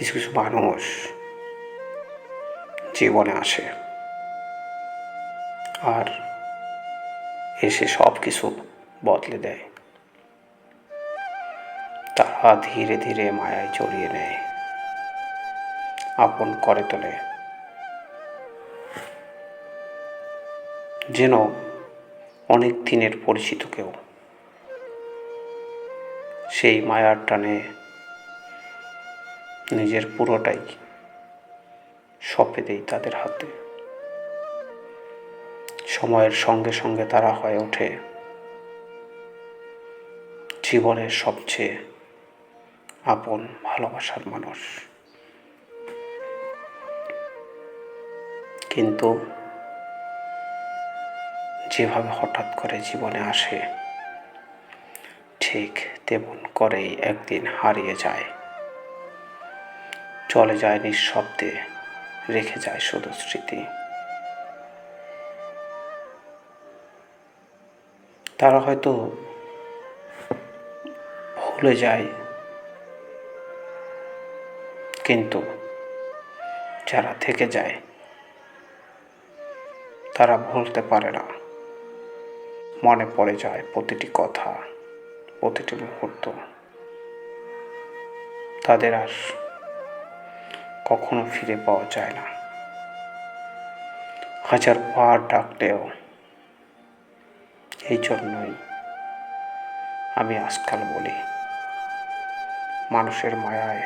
কিছু কিছু মানুষ জীবনে আসে আর এসে সব কিছু বদলে দেয়। তারা ধীরে ধীরে মায়ায় জড়িয়ে নেয়, আপন করে তোলে, যেন অনেক দিনের পরিচিত কেউ। সেই মায়ার টানে নিজের পুরোটাই সঁপে দেয় তাদের হাতে। সময়ের সঙ্গে সঙ্গে তারা হয়ে ওঠে জীবনের সবচেয়ে আপন ভালোবাসার মানুষ। কিন্তু যেভাবে হঠাৎ করে জীবনে আসে, ঠিক তেমন করেই একদিন হারিয়ে যায়, চলে যায় নিঃশব্দে, রেখে যায় শুধু স্মৃতি। তারা হয়তো ভুলে যায়, কিন্তু যারা থেকে যায় তারা ভুলতে পারে না। মনে পড়ে যায় প্রতিটি কথা, প্রতিটি মুহূর্ত। তাদের আর কখনো ফিরে পাওয়া যায় না। হাজার বার ডাকলেও। এই জন্যই আমি আজকাল বলি, মানুষের মায়ায়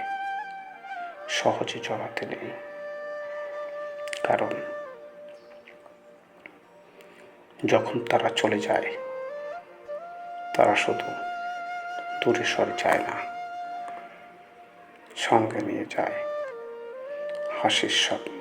সহজে জড়াতে নেই। কারণ যখন তারা চলে যায়, তারা শুধু দূরে সরে যায় না, সঙ্গে নিয়ে যায় হাসির স্বপ্ন,